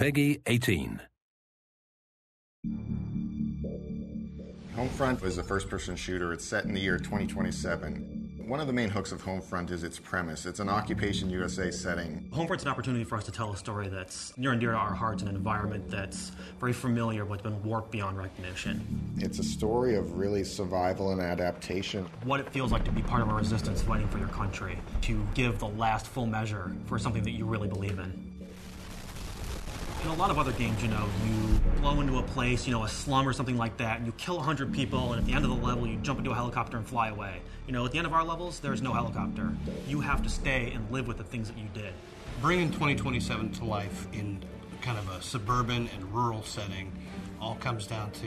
Peggy 18. HomeFront is a first-person shooter. It's set in the year 2027. One of the main hooks of HomeFront is its premise. It's an Occupation USA setting. HomeFront's an opportunity for us to tell a story that's near and dear to our hearts in an environment that's very familiar but been warped beyond recognition. It's a story of really survival and adaptation. What it feels like to be part of a resistance fighting for your country, to give the last full measure for something that you really believe in. In a lot of other games, you blow into a place, a slum or something like that, and you kill 100 people, and at the end of the level, you jump into a helicopter and fly away. At the end of our levels, there's no helicopter. You have to stay and live with the things that you did. Bringing 2027 to life in kind of a suburban and rural setting all comes down to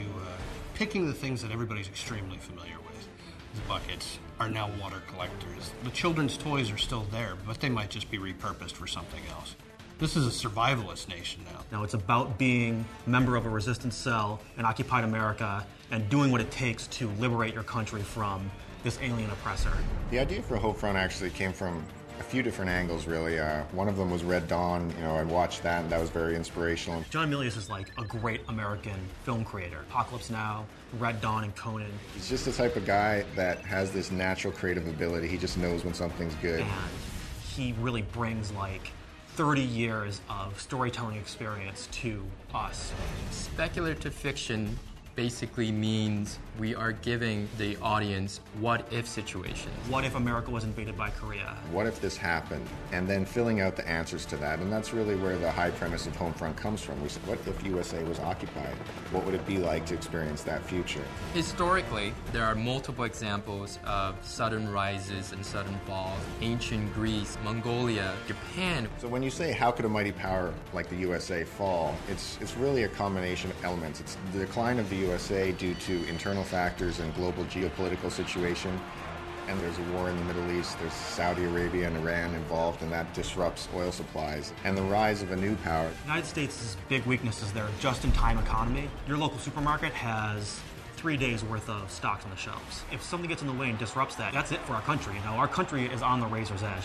picking the things that everybody's extremely familiar with. The buckets are now water collectors. The children's toys are still there, but they might just be repurposed for something else. This is a survivalist nation now. Now it's about being a member of a resistance cell in occupied America and doing what it takes to liberate your country from this alien oppressor. The idea for HomeFront actually came from a few different angles, really. One of them was Red Dawn. I watched that, and that was very inspirational. John Milius is like a great American film creator. Apocalypse Now, Red Dawn, and Conan. He's just the type of guy that has this natural creative ability. He just knows when something's good. And he really brings 30 years of storytelling experience to us. Speculative fiction basically means we are giving the audience what-if situations. What if America was invaded by Korea? What if this happened? And then filling out the answers to that. And that's really where the high premise of HomeFront comes from. We said, what if USA was occupied? What would it be like to experience that future? Historically, there are multiple examples of sudden rises and sudden falls. Ancient Greece, Mongolia, Japan. So when you say, how could a mighty power like the USA fall? It's really a combination of elements. It's the decline of the USA due to internal factors and global geopolitical situation. And there's a war in the Middle East. There's Saudi Arabia and Iran involved, and that disrupts oil supplies. And the rise of a new power. The United States' big weakness is their just-in-time economy. Your local supermarket has 3 days worth of stocks on the shelves. If something gets in the way and disrupts that, that's it for our country. Our country is on the razor's edge.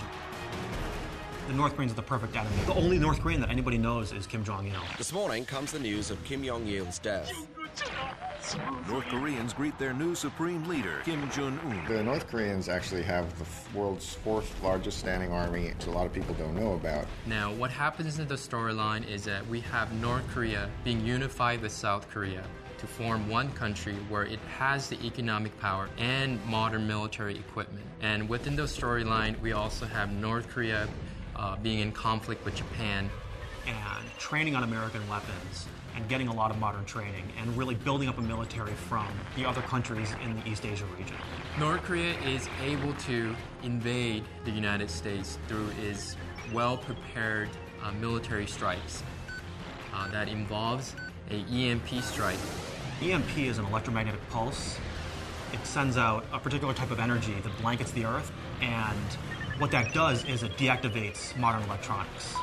The North Koreans are the perfect enemy. The only North Korean that anybody knows is Kim Jong-il. This morning comes the news of Kim Jong-il's death. North Koreans greet their new supreme leader, Kim Jong-un. The North Koreans actually have the world's 4th largest standing army, which a lot of people don't know about. Now, what happens in the storyline is that we have North Korea being unified with South Korea to form one country where it has the economic power and modern military equipment. And within the storyline, we also have North Korea being in conflict with Japan. And training on American weapons and getting a lot of modern training and really building up a military from the other countries in the East Asia region. North Korea is able to invade the United States through its well-prepared military strikes. That involves a EMP strike. EMP is an electromagnetic pulse. It sends out a particular type of energy that blankets the Earth, and what that does is it deactivates modern electronics.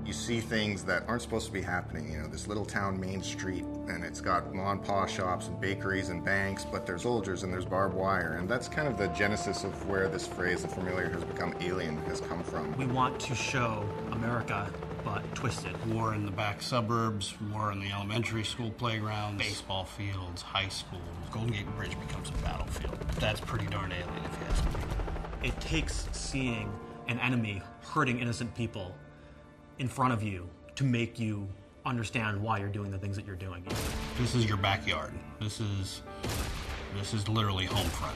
You see things that aren't supposed to be happening. This little town main street, and it's got mom and pa shops and bakeries and banks, but there's soldiers and there's barbed wire. And that's kind of the genesis of where this phrase, the familiar has become alien, has come from. We want to show America, but twisted. War in the back suburbs, war in the elementary school playgrounds, baseball fields, high schools. Golden Gate Bridge becomes a battlefield. That's pretty darn alien if you ask me. It takes seeing an enemy hurting innocent people in front of you to make you understand why you're doing the things that you're doing. This is your backyard. This is literally HomeFront.